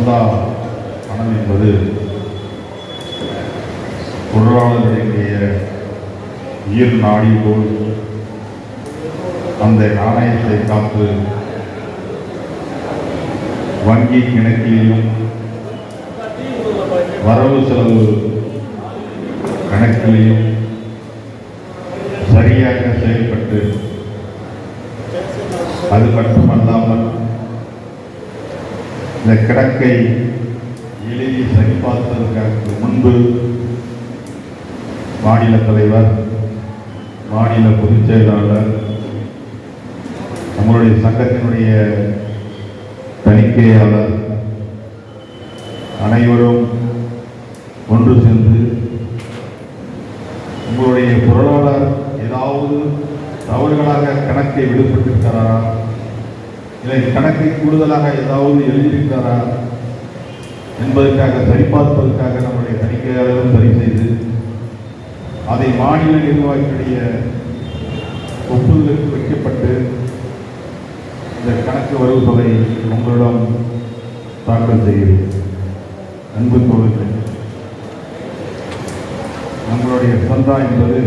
சந்தா பணம் என்பது பொருளாளர்களுடைய உயிர் நாடி போல் அந்த நாணயத்தை காத்து வங்கி கணக்கிலும் வரவு செலவு கணக்கிலையும் சரியாக செயல்பட்டு அது மட்டுமல்லாமல் இந்த கணக்கை எளிதில் சரிபார்ப்பதற்கு முன்பு மாநில தலைவர், மாநில பொதுச் செயலாளர், நம்மளுடைய சங்கத்தினுடைய தணிக்கையாளர் அனைவரும் ஒன்று சேர்ந்து உங்களுடைய பொருளாளர் ஏதாவது தவறுகளாக கணக்கை விடுபட்டிருக்கிறாரா, இல்லை கணக்கை கூடுதலாக ஏதாவது எழுதியிருக்கிறாரா என்பதற்காக சரிபார்ப்பதற்காக நம்முடைய தணிக்கையாளரும் சரி செய்து அதை மாநில நிர்வாகிகளுடைய ஒப்புதலுக்கு வைக்கப்பட்டு இந்த கணக்கு வரவு தொகை உங்களிடம் தாக்கல் செய்கிறேன். அன்பு தோழர்களே, நம்மளுடைய சந்தா என்பது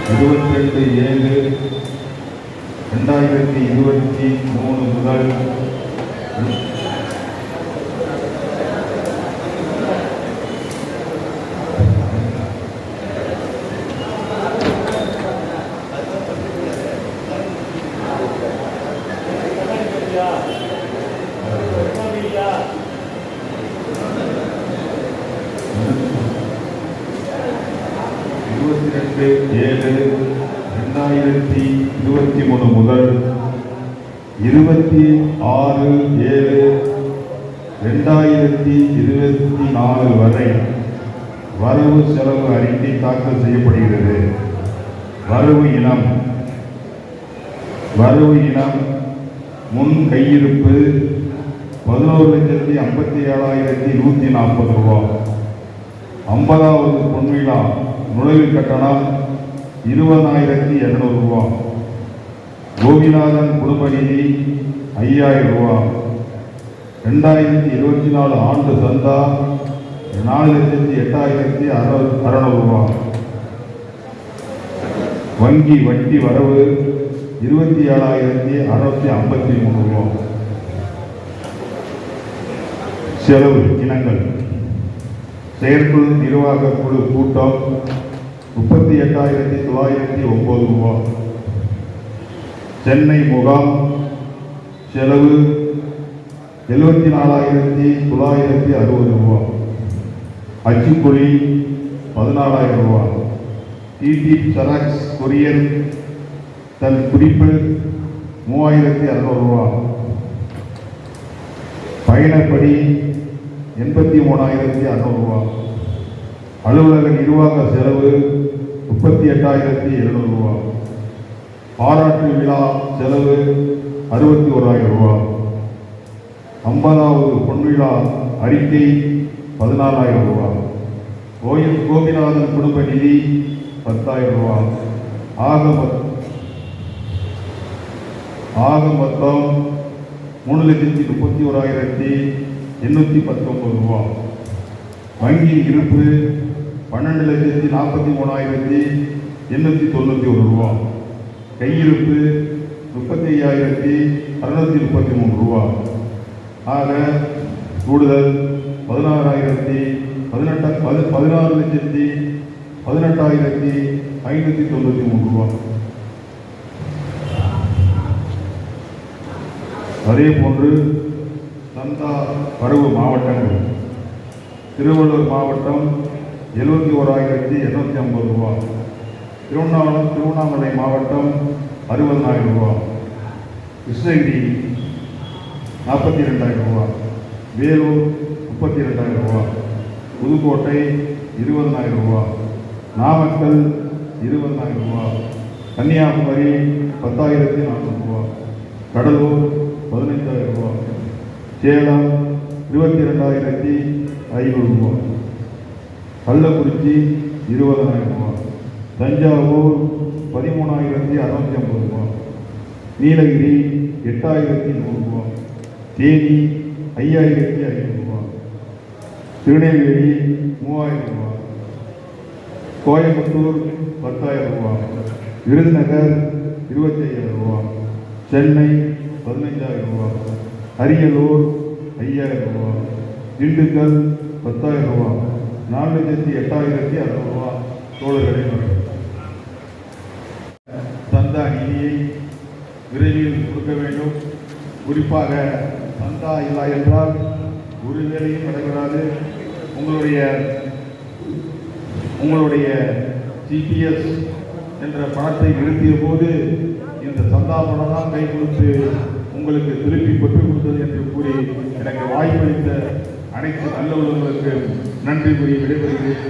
22/7/2023 முதல் 22/7/2023 முதல் 26/7/2024 வரை வரவு செலவு அறிக்கை தாக்கல் செய்யப்படுகிறது. வரவு இனம் முன் கையிருப்பு 11,57,140 ரூபாய். 50வது பொன்விழா நுழைவு கட்டணம் 20,200 ரூபாய். கோபிநாதன் குடும்ப நிதி 5,000 ரூபாய். 2024 ஆண்டு சந்தா 4,08,600 ரூபாய். வங்கி வட்டி வரவு 27,653 ரூபாய். செலவு இனங்கள்: செயற்குழு நிர்வாக குழு கூட்டம் 38,909 ரூபாய். சென்னை முகாம் செலவு 74,960 ரூபாய். அச்சுக்குழி 14,000 ரூபாய். டிடி செராக்ஸ் கொரியர் தன் குறிப்பு 3,600 ரூபாய். பயணப்படி 83,600 ரூபாய். அலுவலக நிர்வாக செலவு 38,700 ரூபாய். பாராட்டு விழா செலவு 61,000 ரூபாய். 50வது பொன்விழா அறிக்கை 14,000 ரூபாய். கோபிநாதன் குடும்ப நிதி 10,000 ரூபாய். ஆக மொத்தம் 3,31,819 ரூபாய். வங்கி இருப்பு 12,43,891 ரூபாய். கையிருப்பு 35,633 ரூபாய். ஆக கூடுதல் 16,18,593 ரூபாய். அதே போன்று சந்தா வரவு மாவட்டங்கள்: திருவள்ளூர் மாவட்டம் 71,850 ரூபாய். திருவண்ணாமலை மாவட்டம் 60,000 ரூபாய். கிருஷ்ணகிரி 42,000 ரூபாய். வேலூர் 32,000 ரூபாய். புதுக்கோட்டை 20,000 ரூபாய். நாமக்கல் 20,000 ரூபாய். கன்னியாகுமரி 10,400 ரூபாய். கடலூர் 15,000 ரூபாய். சேலம் 22,500 ரூபாய். கள்ளக்குறிச்சி 20,000 ரூபாய். தஞ்சாவூர் 13,650 ரூபாய். நீலகிரி 8,100 ரூபாய். தேனி 5500 ரூபா. திருநெல்வேலி 3000 ரூபா. கோயம்புத்தூர் 10,000 ரூபா. விருதுநகர் 25,000 ரூபா. சென்னை 15,000 ரூபா. அரியலூர் 5,000 ரூபா. திண்டுக்கல் 10,000 ரூபா. 4,08,600 ரூபா தோழர்களை சந்தா நிதியை விரைவில் கொடுக்க வேண்டும். குறிப்பாக சந்தா இல்லை என்றால் ஒரு வேலையும் நடைபெறாது. உங்களுடைய சிபிஎஸ் என்ற பணத்தை நிறுத்திய போது இந்த சந்தா பணம் தான் கை கொடுத்து உங்களுக்கு திருப்பி பெற்றுக் கொடுத்தது என்று கூறி எனக்கு வாய்ப்பளித்த அனைத்து நல்ல உள்ளவர்களுக்கு நன்றி கூறி விடைபெறுகிறேன்.